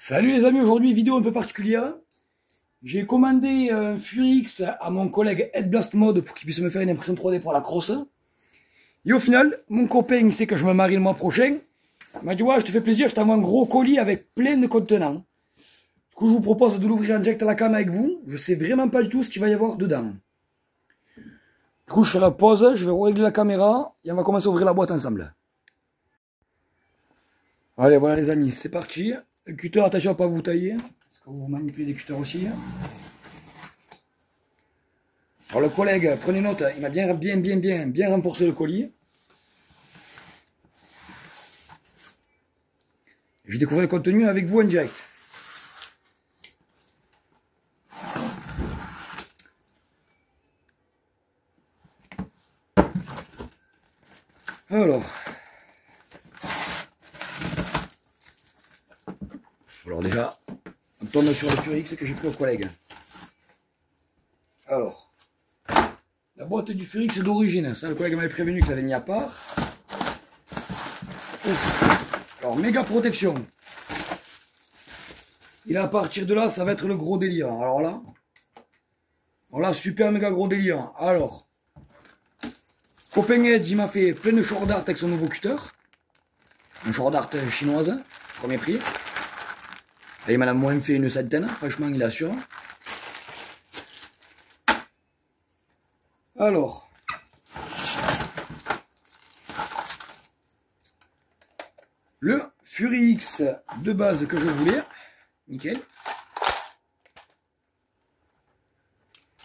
Salut les amis, aujourd'hui vidéo un peu particulière. J'ai commandé un FuriX à mon collègue Ed Blast Mode pour qu'il puisse me faire une impression 3D pour la crosse. Et au final, mon copain il sait que je me marie le mois prochain. Il m'a dit ouais, je te fais plaisir, je t'envoie un gros colis avec plein de contenants. Du coup, je vous propose de l'ouvrir en direct à la cam avec vous. Je sais vraiment pas du tout ce qu'il va y avoir dedans. Du coup, je fais la pause, je vais régler la caméra et on va commencer à ouvrir la boîte ensemble. Allez, voilà les amis, c'est parti. Le cutter, attention à ne pas vous tailler, parce que vous manipulez des cutters aussi. Alors le collègue, prenez note, il m'a bien renforcé le colis. Je découvre le contenu avec vous en direct. Alors déjà, on tombe sur le FuriX que j'ai pris au collègue. Alors, la boîte du FuriX est d'origine, ça le collègue m'avait prévenu que l'avait mis à part. Alors, méga protection. Et là, à partir de là, ça va être le gros délire. Alors là, super méga gros délire. Alors, copain Ed, il m'a fait plein de short dart avec son nouveau cutter. Un short dart chinoise, premier prix. Là, il m'en a moins fait une centaine, franchement, il assure. Alors, le FuriX de base que je voulais, nickel.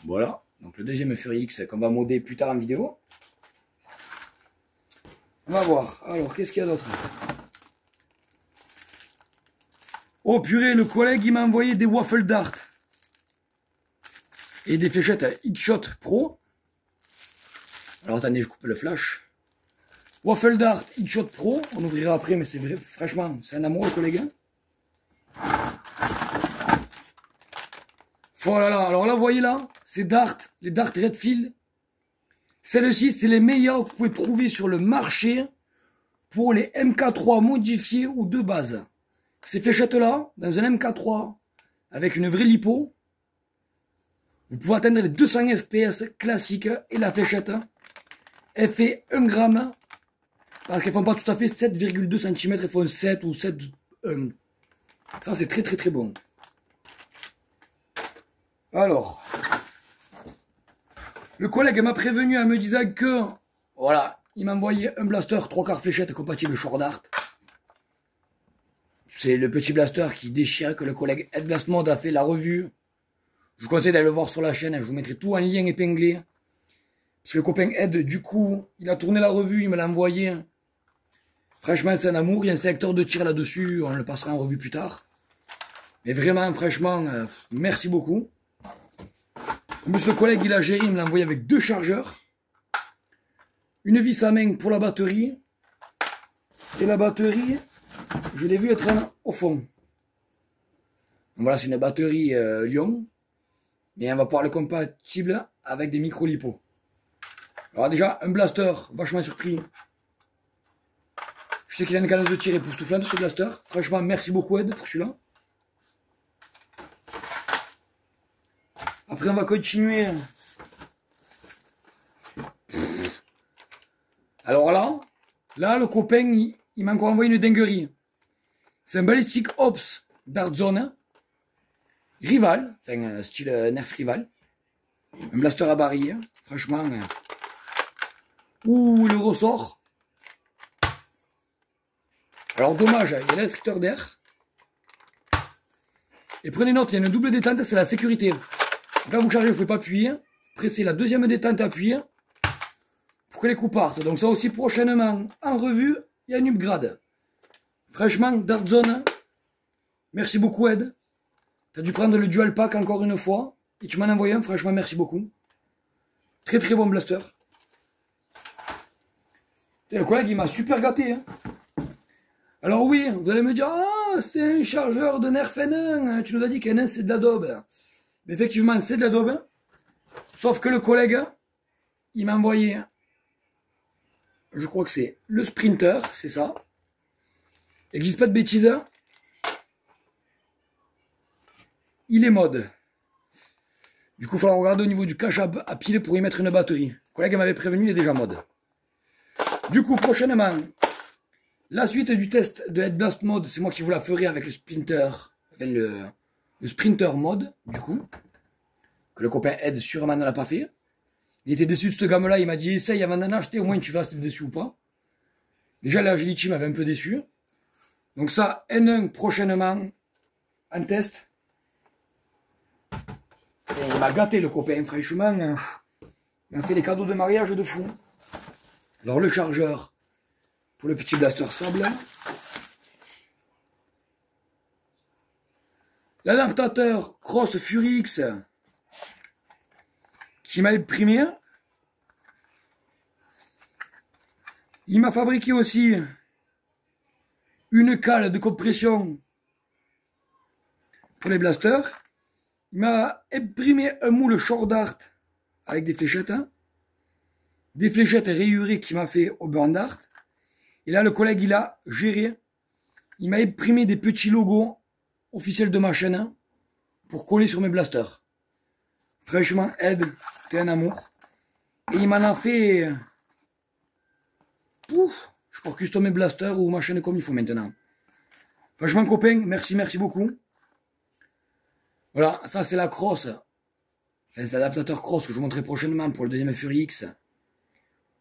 Voilà, donc le deuxième FuriX qu'on va modder plus tard en vidéo. On va voir, alors qu'est-ce qu'il y a d'autre? Oh purée, le collègue il m'a envoyé des waffle dart et des fléchettes X-Shot Pro. Alors attendez, je coupe le flash. Waffle dart X-Shot Pro, on ouvrira après, mais c'est vrai, franchement, c'est un amour le collègue. Voilà, alors là, vous voyez là, c'est dart, les dart Redfield. Celles-ci, c'est les meilleures que vous pouvez trouver sur le marché pour les MK3 modifiés ou de base. Ces fléchettes-là, dans un MK3, avec une vraie lipo, vous pouvez atteindre les 200 FPS classiques et la fléchette, elle fait 1 gramme, parce qu'elles font pas tout à fait 7,2 cm, elles font 7 ou 7,1. Ça, c'est très bon. Alors, le collègue m'a prévenu en me disant que, voilà, il m'a envoyé un blaster 3/4 fléchette compatible short dart. C'est le petit blaster qui déchire que le collègue Ed Blast Mode a fait la revue. Je vous conseille d'aller le voir sur la chaîne, je vous mettrai tout en lien épinglé. Parce que le copain Ed, du coup, il a tourné la revue, il me l'a envoyé. Franchement, c'est un amour, il y a un sélecteur de tir là-dessus, on le passera en revue plus tard. Mais vraiment, franchement, merci beaucoup. En plus, le collègue, il a géré, il me l'a envoyé avec 2 chargeurs. Une vis à main pour la batterie. Et la batterie, je l'ai vu être au fond. Donc voilà, c'est une batterie Lyon. Mais on va pouvoir le compatible avec des micro-lipos. Alors déjà, un blaster, vachement surpris. Je sais qu'il a une cadence de tir époustouflante ce blaster. Franchement, merci beaucoup Ed pour celui-là. Après, on va continuer. Alors là, le copain, il m'a encore envoyé une dinguerie. C'est un Ballistic Ops Dart Zone. Rival, enfin style Nerf Rival. Un blaster à baril, franchement. Ouh, le ressort. Alors dommage, il y a l'instructeur d'air. Et prenez note, il y a une double détente, c'est la sécurité. Donc là vous chargez, vous ne pouvez pas appuyer. Pressez la deuxième détente à appuyer pour que les coups partent. Donc ça aussi prochainement en revue et en upgrade. Franchement, Dart Zone, merci beaucoup Ed. Tu as dû prendre le dual pack encore une fois. Et tu m'en as envoyé un, franchement merci beaucoup. Très bon blaster. Et le collègue il m'a super gâté. Hein. Alors oui, vous allez me dire, ah c'est un chargeur de Nerf N1, tu nous as dit qu'N1 c'est de l'Adobe. Mais effectivement c'est de l'Adobe. Sauf que le collègue, il m'a envoyé, je crois que c'est le Sprinter, c'est ça. Il n'existe pas de bêtises. il est mode. Du coup, il faudra regarder au niveau du cache à pile pour y mettre une batterie. Le collègue m'avait prévenu, il est déjà mode. Du coup, prochainement, la suite du test de Head Blast Mode, c'est moi qui vous la ferai avec le Sprinter, enfin le Sprinter Mode, du coup, que le copain Ed sûrement ne l'a pas fait. Il était déçu de cette gamme-là, il m'a dit essaye avant d'en acheter, au moins tu vas si t'es déçu ou pas. Déjà l'Agility m'avait un peu déçu. Donc ça, N1 prochainement, en test. Et il m'a gâté le copain, franchement. Il m'a fait des cadeaux de mariage de fou. Alors le chargeur pour le petit blaster sable. L'adaptateur Cross Fury X qui m'a imprimé. Il m'a fabriqué aussi une cale de compression pour les blasters. Il m'a imprimé un moule short dart avec des fléchettes. Des fléchettes rayurées qu'il m'a fait au burn dart. Et là, le collègue, il a géré. Il m'a imprimé des petits logos officiels de ma chaîne pour coller sur mes blasters. Franchement, Ed, t'es un amour. Et il m'en a fait... Pouf, je peux customer blaster ou ma chaîne comme il faut maintenant. Franchement, copain, merci beaucoup. Voilà, ça c'est la crosse. Enfin, c'est l'adaptateur cross que je vous montrerai prochainement pour le deuxième Fury X.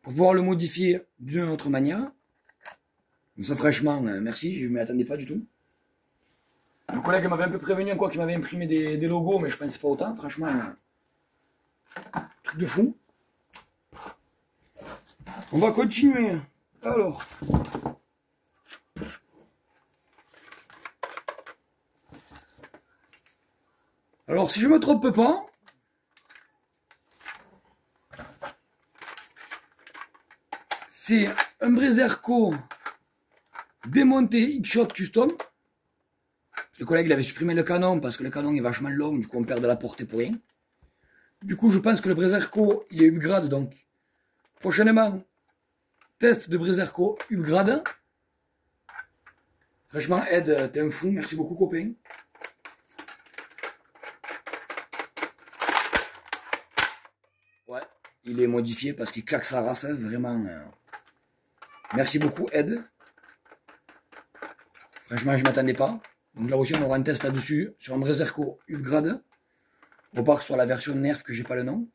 Pour pouvoir le modifier d'une autre manière. Donc ça, franchement, merci, je ne m'y attendais pas du tout. Le collègue m'avait un peu prévenu quoi, qu'il m'avait imprimé des logos, mais je pensais pas autant, franchement. Truc de fou. On va continuer. Alors si je me trompe pas, c'est un Brezerco démonté X-Shot Custom. Le collègue il avait supprimé le canon parce que le canon est vachement long, du coup on perd de la portée pour rien. Du coup je pense que le Brezerco il est upgrade, donc prochainement test de Brezerco upgrade. Franchement Ed, t'es un fou, merci beaucoup copain. Ouais, il est modifié parce qu'il claque sa race, vraiment. Merci beaucoup Ed. Franchement je m'attendais pas. Donc là aussi on aura un test là-dessus sur un Brezerco upgrade. Faut pas que ce soit la version Nerf que j'ai pas le nom.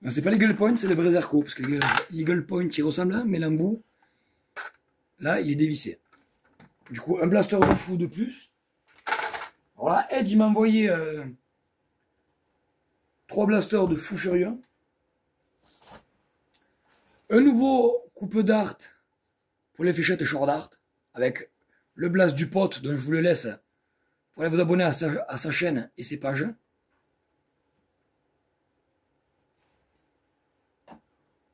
Non, c'est pas l'Eagle Point, c'est le Brezerco. Parce que l'Eagle Point il ressemble, mais l'embout, là il est dévissé. Du coup un blaster de fou de plus. Alors là Ed il m'a envoyé 3 blasters de fou furieux. Un nouveau coupe dart pour les fléchettes short dart. Avec le blast du pote dont je vous le laisse pour aller vous abonner à sa chaîne et ses pages.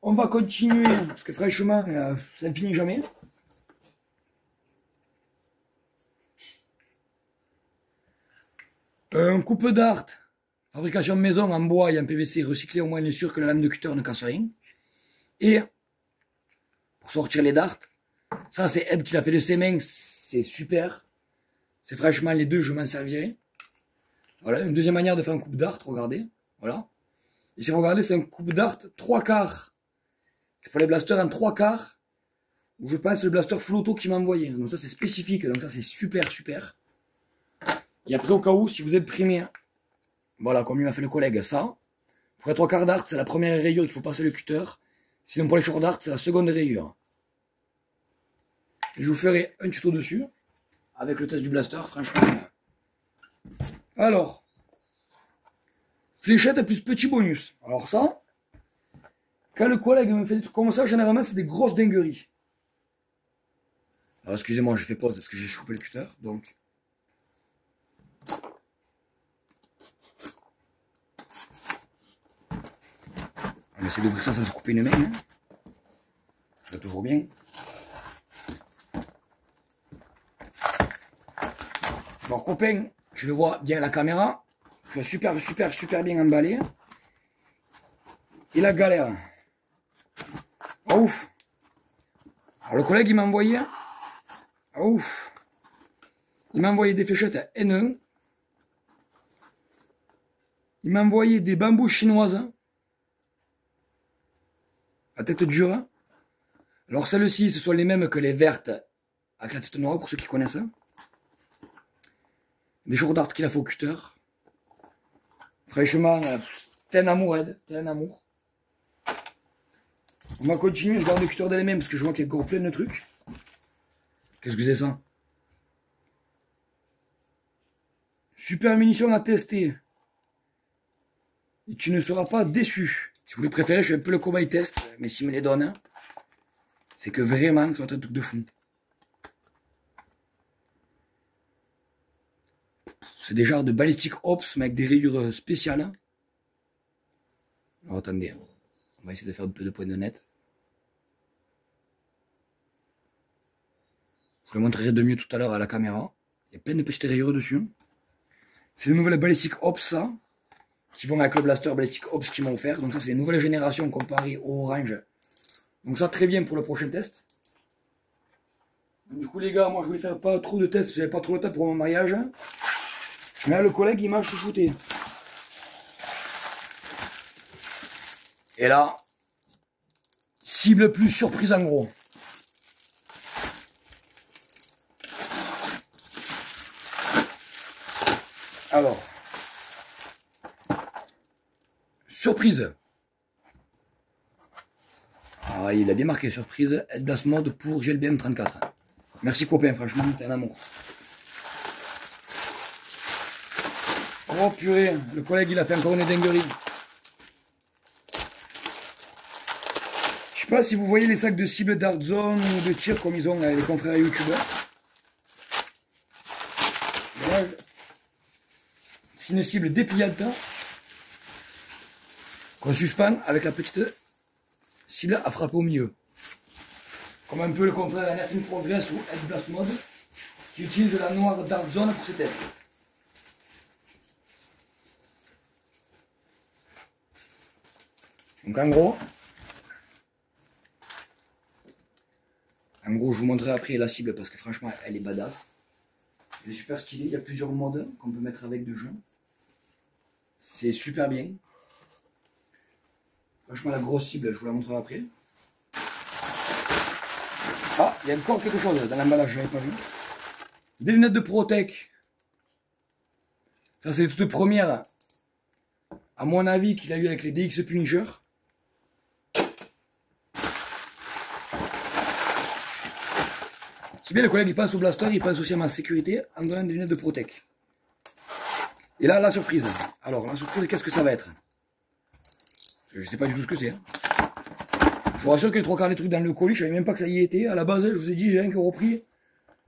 On va continuer parce que franchement ça ne finit jamais. Un coupe dart, fabrication maison en bois et en PVC recyclé, au moins il est sûr que la lame de cutter ne casse rien. Et pour sortir les darts, ça c'est Ed qui l'a fait de ses mains, c'est super. C'est franchement les deux, je m'en servirai. Voilà, une deuxième manière de faire un coupe dart, regardez. Voilà. Et si vous regardez, c'est un coupe dart 3/4. C'est pour les blasters en 3/4. Où je pense le blaster full auto qui m'a envoyé. Donc ça c'est spécifique, donc ça c'est super. Et après au cas où, si vous imprimez, voilà, comme il m'a fait le collègue, ça. Pour les 3/4 dart, c'est la première rayure qu'il faut passer le cutter. Sinon pour les short dart, c'est la seconde rayure. Et je vous ferai un tuto dessus. Avec le test du blaster, franchement. Alors, fléchette plus petit bonus. Alors ça, quand le collègue me fait des trucs comme ça, généralement c'est des grosses dingueries. Alors excusez-moi, je fais pause parce que j'ai chopé le cutter, donc. On va essayer d'ouvrir ça sans se couper une main. Hein. Ça va toujours bien. Alors copain, je le vois bien à la caméra. Je suis super bien emballé. Et la galère. Oh, ouf. Alors le collègue il m'a envoyé. Oh, ouf. Il m'a envoyé des fléchettes N1. Il m'a envoyé des bambous chinoises. À tête dure. Alors celles-ci, ce sont les mêmes que les vertes avec la tête noire, pour ceux qui connaissent. Des short dart qu'il a fait au cutter. Franchement, t'es un amour, Ed. T'es un amour. On va continuer, je garde le cutter des mêmes parce que je vois qu'il y a encore plein de trucs. Qu'est-ce que c'est ça? Super munition à tester. Et tu ne seras pas déçu. Si vous les préférez, je fais un peu le cobaye test. Mais s'il me les donne, c'est que vraiment, ça va être un truc de fou. C'est des genres de ballistic ops, mais avec des rayures spéciales. Alors attendez, on va essayer de faire un peu de points de net. Je vous le montrerai de mieux tout à l'heure à la caméra. Il y a plein de petites rayures dessus. C'est les nouvelles ballistic ops, ça. Qui vont avec le blaster ballistic ops qu'ils m'ont offert. Donc ça, c'est une nouvelle génération comparée au orange. Donc ça, très bien pour le prochain test. Donc, du coup, les gars, moi, je voulais faire pas trop de tests. J'avais pas trop le temps pour mon mariage. Mais là, le collègue, il m'a chouchouté. Et là, cible plus surprise en gros. Alors, surprise. Ah, il a bien marqué surprise. Headblast mode pour GLBM 34. Merci copain, franchement, t'es un amour. Oh purée, le collègue il a fait encore une dinguerie. Je sais pas si vous voyez les sacs de cible Dark Zone ou de tir comme ils ont les confrères youtubeurs. C'est une cible dépliante qu'on suspend avec la petite cible à frapper au milieu. Comme un peu le confrère Nerfing Progress ou Headblast Mode qui utilise la noire Dark Zone pour ses tests. Donc en gros, je vous montrerai après la cible parce que franchement, elle est badass. Elle est super stylée. Il y a plusieurs modes qu'on peut mettre avec de jeu. C'est super bien. Franchement, la grosse cible, je vous la montrerai après. Ah, il y a encore quelque chose dans l'emballage, je n'avais pas vu. Des lunettes de Protec. Ça, c'est les toutes premières. À mon avis, qu'il a eu avec les DX Punisher. Si bien le collègue il pense au blaster, il pense aussi à ma sécurité en donnant des lunettes de Protec. Et là, la surprise. Alors, la surprise, qu'est-ce que ça va être? Je ne sais pas du tout ce que c'est. Je vous rassure que les trois quarts des trucs dans le colis, je ne savais même pas que ça y était. À la base, je vous ai dit, j'ai rien que repris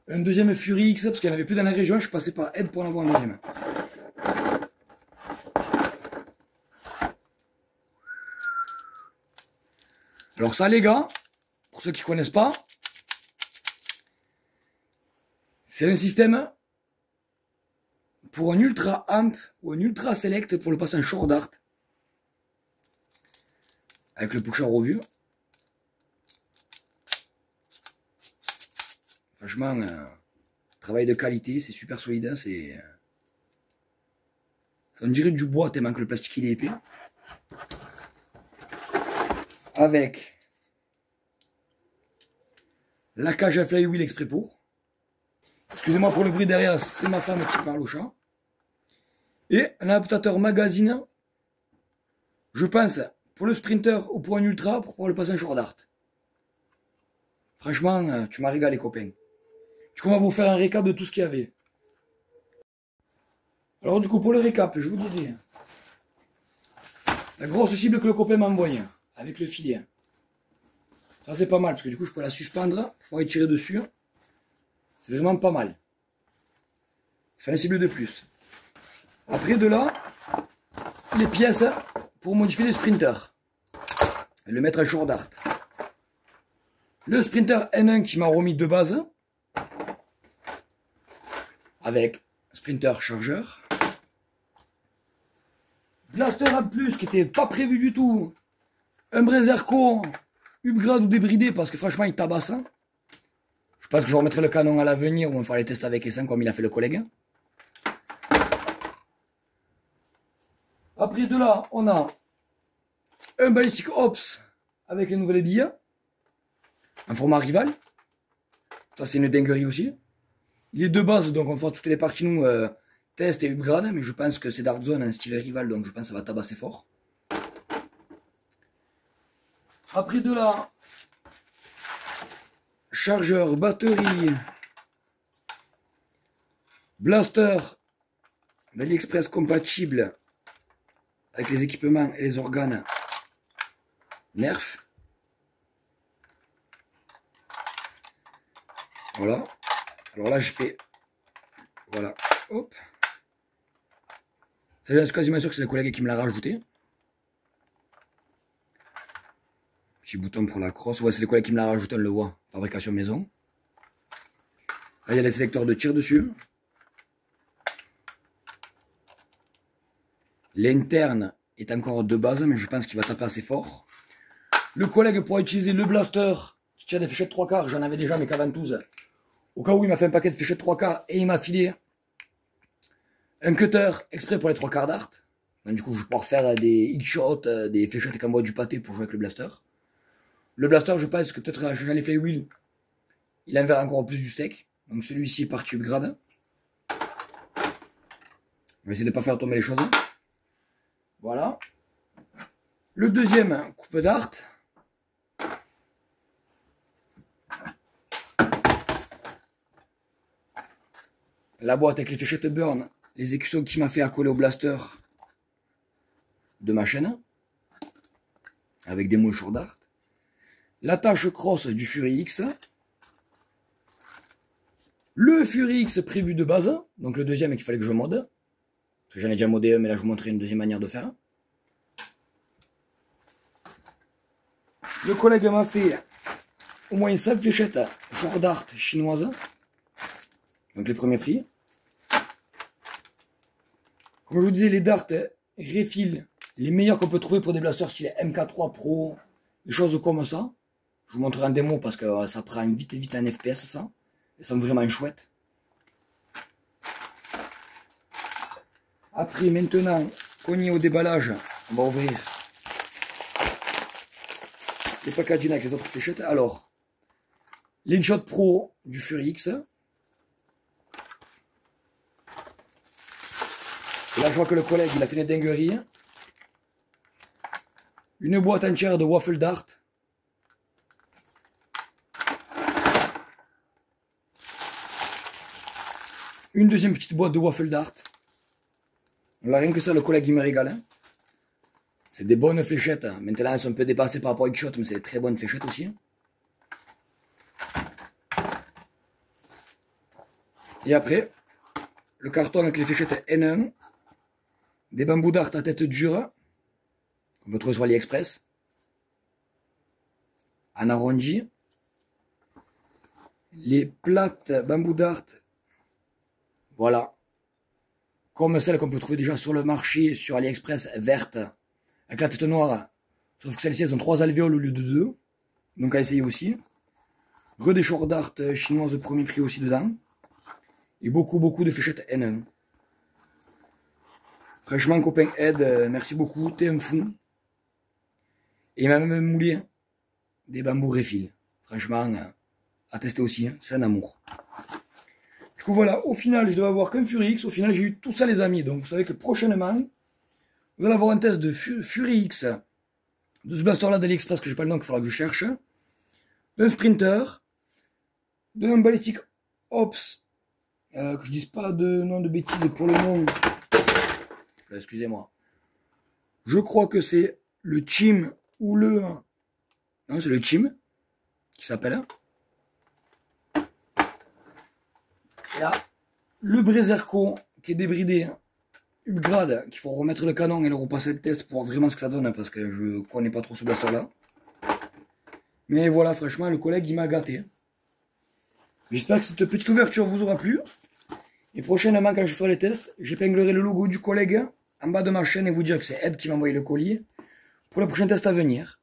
un deuxième Fury X, parce qu'il n'y en avait plus dans la région. Je suis passé par Aide pour en avoir un deuxième. Alors ça, les gars, pour ceux qui ne connaissent pas, c'est un système pour un ultra amp ou un ultra select pour le passer en short dart. Avec le pusher au vu. Franchement, travail de qualité, c'est super solide. On dirait du bois tellement que le plastique il est épais. Avec la cage à flywheel exprès pour. Excusez-moi pour le bruit derrière, c'est ma femme qui parle au chat. Et un adaptateur magazine, je pense, pour le sprinter ou pour un ultra, pour pouvoir le passer en short dart. Franchement, tu m'as régalé, copain. Du coup, on va vous faire un récap de tout ce qu'il y avait. Alors, du coup, pour le récap, je vous disais, la grosse cible que le copain m'a envoyée, avec le filet. Ça, c'est pas mal, parce que du coup, je peux la suspendre pour pouvoir y tirer dessus. C'est vraiment pas mal. Ça fait une cible de plus. Après, de là, les pièces pour modifier le sprinter. Et le mettre en short dart. Le sprinter N1 qui m'a remis de base. Avec sprinter chargeur. Blaster A+, qui n'était pas prévu du tout. Un Brezerco upgrade ou débridé parce que franchement il tabasse. Je pense que je remettrai le canon à l'avenir ou on fera les tests avec S1 comme il a fait le collègue. Après de là, on a un Ballistic Ops avec les nouvelles billes. Un format rival. Ça, c'est une dinguerie aussi. Les deux bases, donc on fera toutes les parties, nous, test et upgrade. Mais je pense que c'est Dark Zone, un style rival, donc je pense que ça va tabasser fort. Après de là, chargeur, batterie, blaster, AliExpress compatible avec les équipements et les organes Nerf. Voilà. Alors là, je fais... Voilà. Hop. Ça, je suis quasiment sûr que c'est le collègue qui me l'a rajouté. Petit bouton pour la crosse. Ouais, c'est le collègue qui me l'a rajouté, on le voit. Fabrication maison. Là, il y a les sélecteurs de tir dessus. L'interne est encore de base, mais je pense qu'il va taper assez fort. Le collègue pourra utiliser le blaster qui tient des fléchettes 3/4. J'en avais déjà mes K22. Au cas où il m'a fait un paquet de fléchettes 3/4 et il m'a filé un cutter exprès pour les 3/4 d'art. Du coup, je vais pouvoir faire des hit-shots, des fléchettes qui envoient du pâté pour jouer avec le blaster. Le blaster, je pense que peut-être en changeant les flywheels, il enverra encore plus du steak. Donc celui-ci est parti upgrade. On va essayer de ne pas faire tomber les choses. Voilà. Le deuxième, coupe d'art. La boîte avec les fléchettes burn, les écussons qu'il m'a fait accoler au blaster de ma chaîne. Avec des mouchoirs d'art. L'attache cross du Fury X. Le Fury X prévu de base. Donc le deuxième qu'il fallait que je mode. Parce que j'en ai déjà modé un, mais là je vous montrerai une deuxième manière de faire. Le collègue m'a fait au moins 5 fléchettes Sword d'art chinoises. Donc les premiers prix. Comme je vous disais, les darts refill, les meilleurs qu'on peut trouver pour des blasters style MK3 Pro, des choses comme ça. Je vous montrerai en démo parce que ça prend vite un FPS ça. Ils sont vraiment chouettes. Après maintenant, cogné au déballage, on va ouvrir les packaging avec les autres fléchettes. Alors, Linkshot Pro du Fury X. Et là, je vois que le collègue, il a fait une dinguerie. Une boîte entière de waffle dart. Une deuxième petite boîte de waffle dart. Là, rien que ça, le collègue, il me régale. Hein. C'est des bonnes fléchettes. Hein. Maintenant, elles sont un peu dépassées par rapport à X-Shot, mais c'est des très bonnes fléchettes aussi. Et après, le carton avec les fléchettes N1. Des bambous d'art à tête dure. Qu'on peut trouver sur AliExpress. En arrondi. Les plates bambous d'art. Voilà. Comme celles qu'on peut trouver déjà sur le marché, sur AliExpress, vertes. Avec la tête noire. Sauf que celles-ci, elles ont 3 alvéoles au lieu de 2. Donc à essayer aussi. Des shorts d'art chinoises de premier prix aussi dedans. Et beaucoup de fléchettes N1. Franchement, copain Ed, merci beaucoup, t'es un fou. Et il m'a même moulé des bambous refill. Franchement, à tester aussi, hein, c'est un amour. Du coup, voilà, au final, je devais avoir qu'un Fury X. Au final, j'ai eu tout ça, les amis. Donc, vous savez que prochainement, vous allez avoir un test de Fury X, de ce blaster-là d'AliExpress, que j'ai pas le nom, qu'il faudra que je cherche, d'un Sprinter, d'un Ballistic Ops, que je dise pas de nom de bêtises pour le nom. Excusez-moi. Je crois que c'est le Chim ou le... Non, c'est le Chim qui s'appelle. Là, le Brezerco qui est débridé, upgrade, qu'il faut remettre le canon et le repasser le test pour voir vraiment ce que ça donne parce que je connais pas trop ce blaster là. Mais voilà, franchement, le collègue il m'a gâté. J'espère que cette petite ouverture vous aura plu. Et prochainement, quand je ferai les tests, j'épinglerai le logo du collègue en bas de ma chaîne et vous dire que c'est Ed qui m'a envoyé le colis pour le prochain test à venir.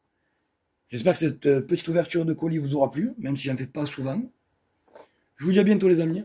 J'espère que cette petite ouverture de colis vous aura plu, même si j'en fais pas souvent. Je vous dis à bientôt les amis.